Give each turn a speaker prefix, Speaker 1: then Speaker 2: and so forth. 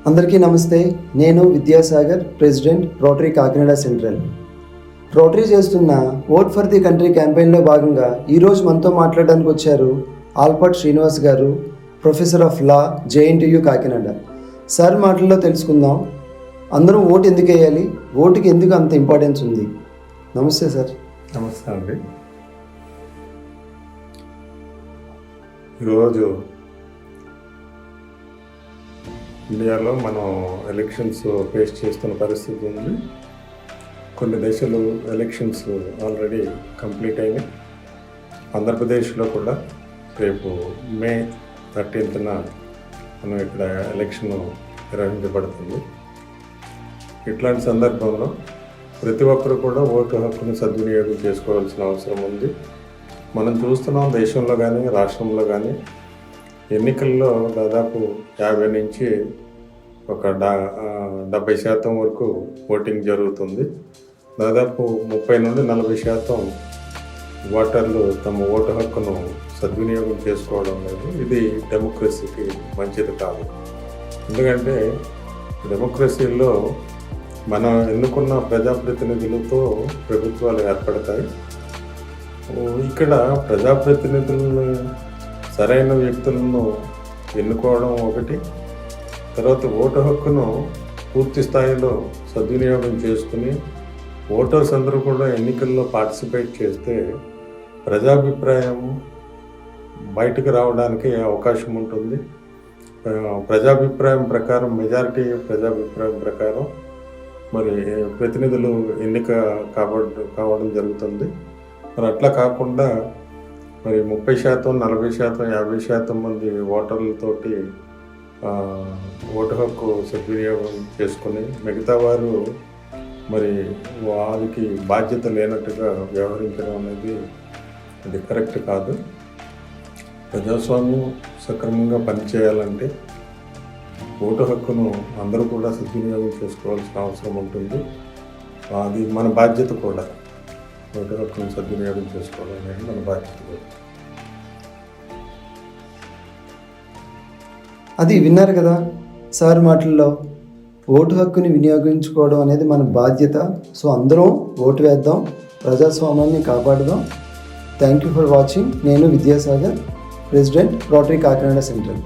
Speaker 1: అందరికీ నమస్తే. నేను Vidyasagar, president, Rotary Kakinada central. Rotary చేస్తున్న ఓట్ ఫర్ ది కంట్రీ క్యాంపెయిన్లో భాగంగా ఈరోజు మనతో మాట్లాడడానికి వచ్చారు ఆల్పట్ శ్రీనివాస్ గారు, professor of law, JNTU Kakinada. Sir మాటల్లో తెలుసుకుందాం, అందరం ఓటు ఎందుకు వేయాలి, ఓటుకి ఎందుకు అంత ఇంపార్టెన్స్ ఉంది. నమస్తే సార్.
Speaker 2: నమస్తే అండి. ఈరోజు ఇండియాలో మనం ఎలక్షన్స్ ఫేస్ చేస్తున్న పరిస్థితి ఉంది. కొన్ని దేశాలు ఎలక్షన్స్ ఆల్రెడీ కంప్లీట్ అయినాయి. ఆంధ్రప్రదేశ్లో కూడా రేపు మే 13th మనం ఇక్కడ ఎలక్షన్ నిర్వహించబడుతుంది. ఇట్లాంటి సందర్భంలో ప్రతి ఒక్కరు కూడా ఓటు హక్కును సద్వినియోగం చేసుకోవాల్సిన అవసరం ఉంది. మనం చూస్తున్నాం, దేశంలో కానీ రాష్ట్రంలో కానీ ఎన్నికల్లో దాదాపు 50 నుంచి ఒక 70% వరకు ఓటింగ్ జరుగుతుంది. దాదాపు 30 నుండి 40% ఓటర్లు తమ ఓటు హక్కును సద్వినియోగం చేసుకోవడం లేదు. ఇది డెమోక్రసీకి మంచిది కాదు. ఎందుకంటే డెమోక్రసీలో మనం ఎన్నుకున్న ప్రజాప్రతినిధులతో ప్రభుత్వాలు ఏర్పడతాయి. ఇక్కడ ప్రజాప్రతినిధులను, సరైన వ్యక్తులను ఎన్నుకోవడం ఒకటి, తర్వాత ఓటు హక్కును పూర్తి స్థాయిలో సద్వినియోగం చేసుకుని ఓటర్స్ అందరూ కూడా ఎన్నికల్లో పార్టిసిపేట్ చేస్తే ప్రజాభిప్రాయం బయటకు రావడానికి అవకాశం ఉంటుంది. ప్రజాభిప్రాయం ప్రకారం, మెజారిటీ ప్రజాభిప్రాయం ప్రకారం మరి ప్రతినిధులు ఎన్నిక కావడం జరుగుతుంది. మరి అట్లా కాకుండా మరి 30%, 40%, 50% మంది ఓటర్లతోటి ఓటు హక్కు సద్వినియోగం చేసుకుని మిగతా వారు మరి వారికి బాధ్యత లేనట్టుగా వ్యవహరించడం అనేది అది కరెక్ట్ కాదు. ప్రజాస్వామ్యం సక్రమంగా పనిచేయాలంటే ఓటు హక్కును అందరూ కూడా సద్వినియోగం చేసుకోవాల్సిన అవసరం ఉంటుంది. అది మన బాధ్యత కూడా. ఓటు హక్కును సద్వినియోగం చేసుకోవడం అనేది మన బాధ్యత కూడా.
Speaker 1: అది విన్నారు కదా సార్ మాటల్లో, ఓటు హక్కుని వినియోగించుకోవడం అనేది మన బాధ్యత. సో అందరం ఓటు వేద్దాం, ప్రజాస్వామ్యాన్ని కాపాడుదాం. Thank you for watching. నేను Vidyasagar, president, Rotary Kakinada central.